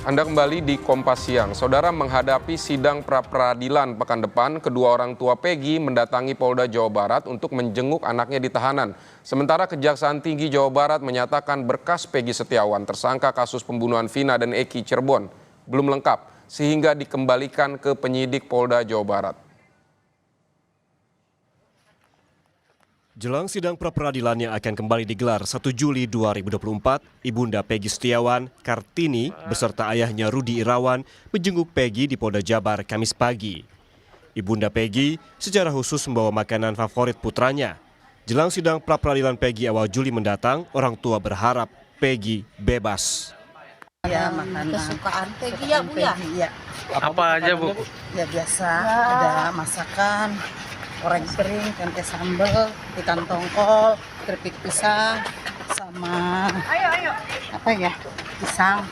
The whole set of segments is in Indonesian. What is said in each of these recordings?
Anda kembali di Kompas Siang. Saudara, menghadapi sidang pra-peradilan pekan depan, kedua orang tua Peggy mendatangi Polda Jawa Barat untuk menjenguk anaknya di tahanan. Sementara Kejaksaan Tinggi Jawa Barat menyatakan berkas Peggy Setiawan, tersangka kasus pembunuhan Vina dan Eki Cirebon, belum lengkap, sehingga dikembalikan ke penyidik Polda Jawa Barat. Jelang sidang pra-peradilan yang akan kembali digelar 1 Juli 2024, Ibunda Peggy Setiawan, Kartini, beserta ayahnya Rudi Irawan menjenguk Peggy di Polda Jabar Kamis pagi. Ibunda Peggy secara khusus membawa makanan favorit putranya. Jelang sidang pra-peradilan Peggy awal Juli mendatang, orang tua berharap Peggy bebas. Ya, makanan kesukaan Peggy ya, Bu ya? Iya. Apa aja, Bu? Ya biasa, ada masakan, goreng kering, tempe sambal, ikan tongkol, keripik pisang, sama apa ya, pisang,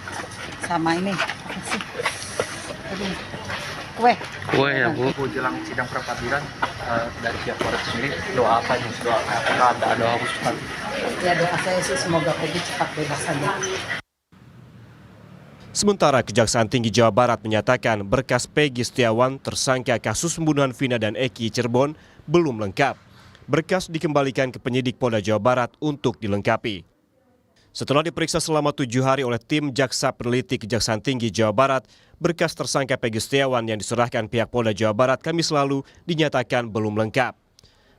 sama ini apa sih? Aduh, kue. Kue ya, Bu. Jelang sidang pra-peradilan dari pihak Polres sendiri, doa apa nih? Doa apakah ada doa khusus nanti? Ya doa saya sih semoga Peggy cepat bebas saja. Sementara Kejaksaan Tinggi Jawa Barat menyatakan berkas Peggy Setiawan tersangka kasus pembunuhan Vina dan Eki Cirebon belum lengkap. Berkas dikembalikan ke penyidik Polda Jawa Barat untuk dilengkapi. Setelah diperiksa selama 7 hari oleh tim Jaksa Peneliti Kejaksaan Tinggi Jawa Barat, berkas tersangka Peggy Setiawan yang diserahkan pihak Polda Jawa Barat Kamis lalu dinyatakan belum lengkap.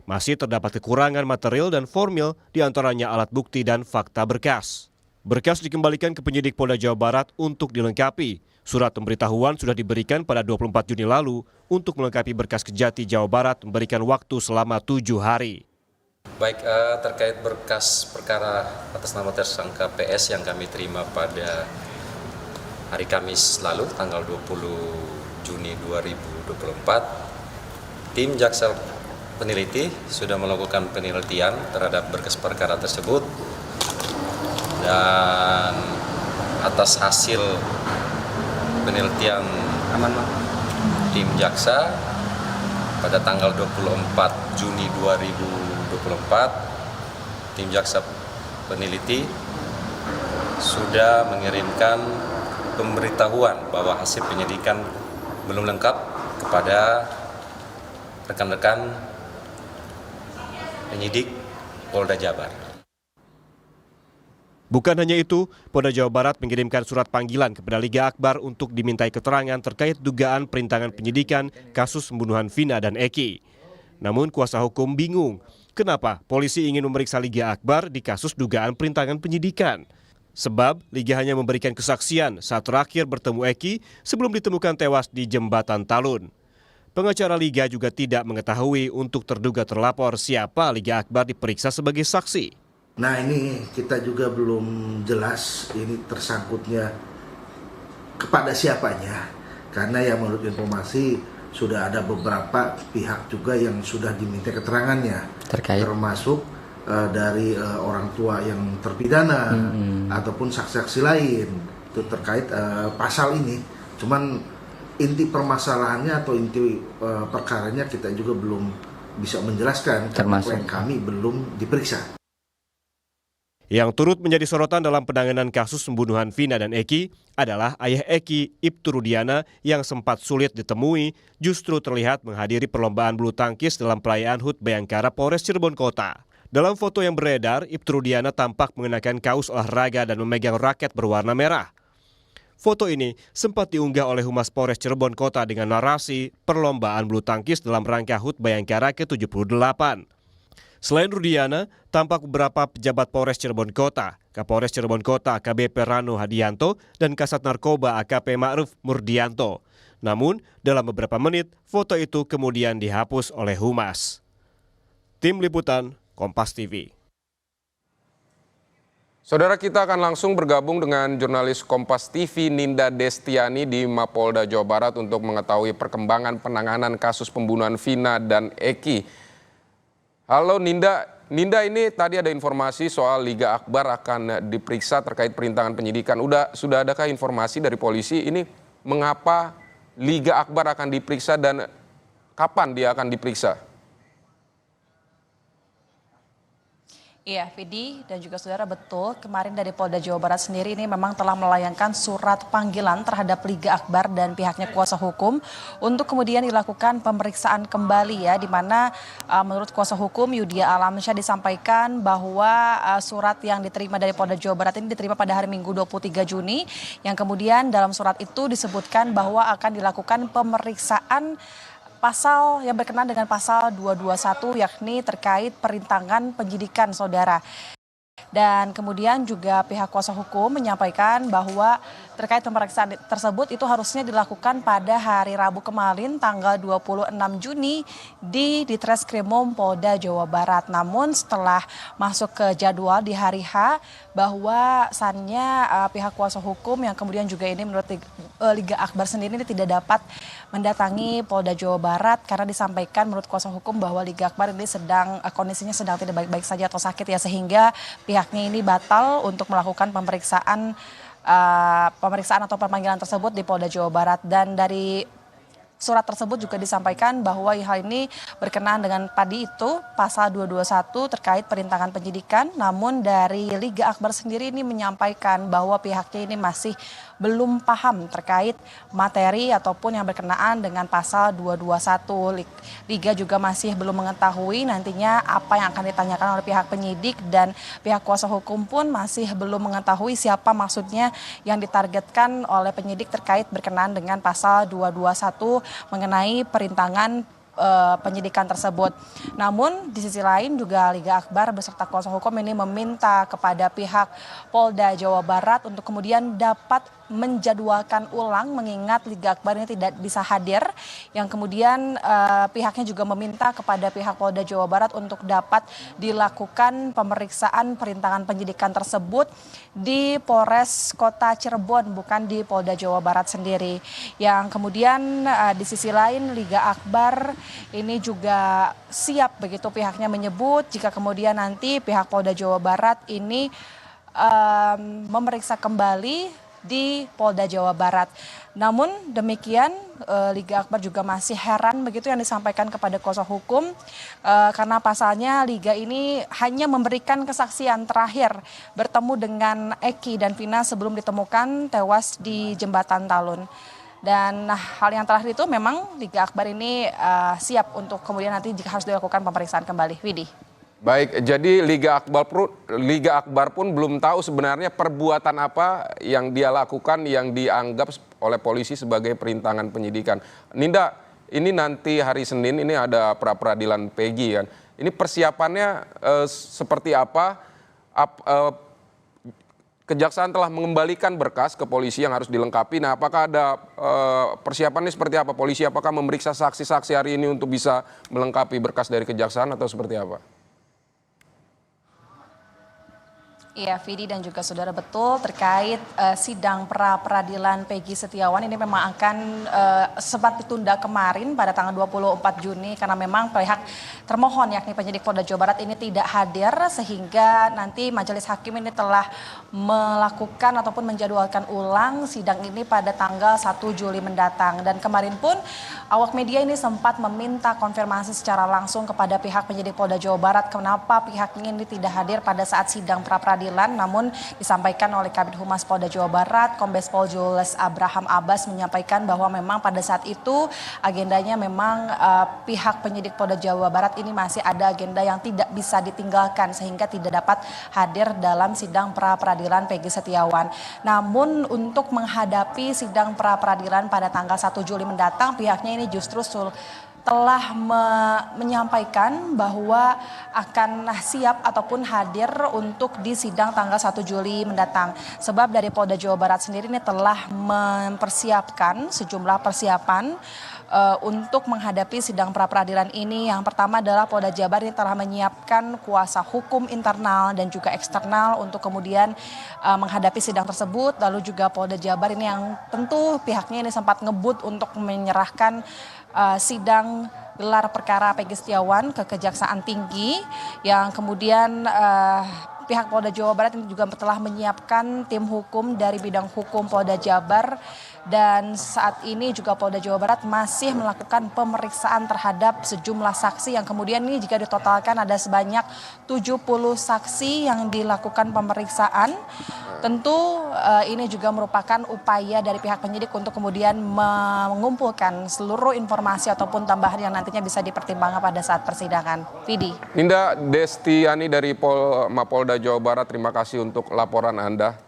Masih terdapat kekurangan material dan formil, diantaranya alat bukti dan fakta berkas. Berkas dikembalikan ke penyidik Polda Jawa Barat untuk dilengkapi. Surat pemberitahuan sudah diberikan pada 24 Juni lalu untuk melengkapi berkas Kejati Jawa Barat memberikan waktu selama 7 hari. Baik, terkait berkas perkara atas nama tersangka PS yang kami terima pada hari Kamis lalu, tanggal 20 Juni 2024, tim Jaksa Peneliti sudah melakukan penelitian terhadap berkas perkara tersebut. Dan atas hasil penelitian tim jaksa pada tanggal 24 Juni 2024, tim jaksa peneliti sudah mengirimkan pemberitahuan bahwa hasil penyidikan belum lengkap kepada rekan-rekan penyidik Polda Jabar. Bukan hanya itu, Polda Jawa Barat mengirimkan surat panggilan kepada Liga Akbar untuk dimintai keterangan terkait dugaan perintangan penyidikan kasus pembunuhan Vina dan Eki. Namun kuasa hukum bingung, kenapa polisi ingin memeriksa Liga Akbar di kasus dugaan perintangan penyidikan. Sebab Liga hanya memberikan kesaksian saat terakhir bertemu Eki sebelum ditemukan tewas di Jembatan Talun. Pengacara Liga juga tidak mengetahui untuk terduga terlapor siapa Liga Akbar diperiksa sebagai saksi. Nah ini kita juga belum jelas ini tersangkutnya kepada siapanya. Karena yang menurut informasi sudah ada beberapa pihak juga yang sudah diminta keterangannya. Termasuk dari orang tua yang terpidana ataupun saksi-saksi lain. Itu terkait pasal ini. Cuman inti permasalahannya atau inti perkaranya kita juga belum bisa menjelaskan. Termasuk kami belum diperiksa. Yang turut menjadi sorotan dalam penanganan kasus pembunuhan Vina dan Eki adalah ayah Eki, Ibtu Rudiana, yang sempat sulit ditemui justru terlihat menghadiri perlombaan bulu tangkis dalam perayaan HUT Bayangkara Polres Cirebon Kota. Dalam foto yang beredar, Ibtu Rudiana tampak mengenakan kaos olahraga dan memegang raket berwarna merah. Foto ini sempat diunggah oleh Humas Polres Cirebon Kota dengan narasi perlombaan bulu tangkis dalam rangka HUT Bayangkara ke-78. Selain Rudiana, tampak beberapa pejabat Polres Cirebon Kota, Kapolres Cirebon Kota AKBP Rano Hadianto, dan Kasat Narkoba AKP Ma'ruf Murdianto. Namun, dalam beberapa menit, foto itu kemudian dihapus oleh Humas. Tim Liputan, Kompas TV. Saudara, kita akan langsung bergabung dengan jurnalis Kompas TV Ninda Destiani di Mapolda Jawa Barat untuk mengetahui perkembangan penanganan kasus pembunuhan Vina dan Eki. Halo Ninda, ini tadi ada informasi soal Liga Akbar akan diperiksa terkait perintangan penyidikan. Sudah adakah informasi dari polisi ini mengapa Liga Akbar akan diperiksa dan kapan dia akan diperiksa? Iya, Vidi dan juga saudara, betul. Kemarin dari Polda Jawa Barat sendiri ini memang telah melayangkan surat panggilan terhadap Liga Akbar dan pihaknya kuasa hukum untuk kemudian dilakukan pemeriksaan kembali ya, di mana menurut kuasa hukum Yudhya Alamsyah disampaikan bahwa surat yang diterima dari Polda Jawa Barat ini diterima pada hari Minggu 23 Juni yang kemudian dalam surat itu disebutkan bahwa akan dilakukan pemeriksaan pasal yang berkenaan dengan pasal 221 yakni terkait perintangan penyidikan saudara. Dan kemudian juga pihak kuasa hukum menyampaikan bahwa terkait pemeriksaan tersebut itu harusnya dilakukan pada hari Rabu kemarin tanggal 26 Juni di Ditreskrimum Polda Jawa Barat. Namun setelah masuk ke jadwal di hari H bahwasannya pihak kuasa hukum yang kemudian juga ini menurut Liga Akbar sendiri ini tidak dapat mendatangi Polda Jawa Barat karena disampaikan menurut kuasa hukum bahwa Liga Akbar ini kondisinya sedang tidak baik-baik saja atau sakit ya, sehingga pihaknya ini batal untuk melakukan pemeriksaan atau pemanggilan tersebut di Polda Jawa Barat. Dan dari surat tersebut juga disampaikan bahwa hal ini berkenaan dengan tadi itu pasal 221 terkait perintangan penyidikan. Namun dari Liga Akbar sendiri ini menyampaikan bahwa pihaknya ini masih belum paham terkait materi ataupun yang berkenaan dengan pasal 221. Liga juga masih belum mengetahui nantinya apa yang akan ditanyakan oleh pihak penyidik, dan pihak kuasa hukum pun masih belum mengetahui siapa maksudnya yang ditargetkan oleh penyidik terkait berkenaan dengan pasal 221 mengenai perintangan penyidikan tersebut. Namun di sisi lain juga Liga Akbar beserta kuasa hukum ini meminta kepada pihak Polda Jawa Barat untuk kemudian dapat menjadwalkan ulang mengingat Liga Akbar ini tidak bisa hadir, yang kemudian pihaknya juga meminta kepada pihak Polda Jawa Barat untuk dapat dilakukan pemeriksaan perintangan penyidikan tersebut di Polres Kota Cirebon, bukan di Polda Jawa Barat sendiri. Yang kemudian di sisi lain Liga Akbar ini juga siap begitu pihaknya menyebut jika kemudian nanti pihak Polda Jawa Barat ini memeriksa kembali di Polda Jawa Barat. Namun demikian Liga Akbar juga masih heran begitu yang disampaikan kepada kuasa hukum karena pasalnya Liga ini hanya memberikan kesaksian terakhir bertemu dengan Eki dan Vina sebelum ditemukan tewas di Jembatan Talun. Dan hal yang terakhir itu memang Liga Akbar ini siap untuk kemudian nanti jika harus dilakukan pemeriksaan kembali. Widi. Baik, jadi Liga Akbar pun belum tahu sebenarnya perbuatan apa yang dia lakukan yang dianggap oleh polisi sebagai perintangan penyidikan. Ninda, ini nanti hari Senin ini ada pra-peradilan Peggy kan. Ini persiapannya seperti apa? Kejaksaan telah mengembalikan berkas ke polisi yang harus dilengkapi. Nah, apakah ada persiapannya seperti apa? Polisi apakah memeriksa saksi-saksi hari ini untuk bisa melengkapi berkas dari kejaksaan atau seperti apa? Iya, Vidi dan juga saudara, betul terkait sidang pra-peradilan Peggy Setiawan ini memang akan sempat ditunda kemarin pada tanggal 24 Juni karena memang pihak termohon yakni penyidik Polda Jawa Barat ini tidak hadir sehingga nanti majelis hakim ini telah melakukan ataupun menjadwalkan ulang sidang ini pada tanggal 1 Juli mendatang. Dan kemarin pun awak media ini sempat meminta konfirmasi secara langsung kepada pihak penyidik Polda Jawa Barat kenapa pihaknya ini tidak hadir pada saat sidang pra-peradilan. Namun disampaikan oleh Kabid Humas Polda Jawa Barat, Kombes Pol Jules Abraham Abbas menyampaikan bahwa memang pada saat itu agendanya memang pihak penyidik Polda Jawa Barat ini masih ada agenda yang tidak bisa ditinggalkan sehingga tidak dapat hadir dalam sidang pra-peradilan Peggy Setiawan. Namun untuk menghadapi sidang pra-peradilan pada tanggal 1 Juli mendatang, pihaknya ini justru telah menyampaikan bahwa akan siap ataupun hadir untuk di sidang tanggal 1 Juli mendatang. Sebab dari Polda Jawa Barat sendiri ini telah mempersiapkan sejumlah persiapan untuk menghadapi sidang pra-peradilan ini. Yang pertama adalah Polda Jabar ini telah menyiapkan kuasa hukum internal dan juga eksternal untuk kemudian menghadapi sidang tersebut. Lalu juga Polda Jabar ini yang tentu pihaknya ini sempat ngebut untuk menyerahkan sidang gelar perkara Peggy Setiawan ke Kejaksaan Tinggi, yang kemudian pihak Polda Jawa Barat ini juga telah menyiapkan tim hukum dari bidang hukum Polda Jabar Dan saat ini juga Polda Jawa Barat masih melakukan pemeriksaan terhadap sejumlah saksi yang kemudian ini jika ditotalkan ada sebanyak 70 saksi yang dilakukan pemeriksaan. Tentu ini juga merupakan upaya dari pihak penyidik untuk kemudian mengumpulkan seluruh informasi ataupun tambahan yang nantinya bisa dipertimbangkan pada saat persidangan. Vidi. Ninda Destiani dari Mapolda Jawa Barat, terima kasih untuk laporan Anda.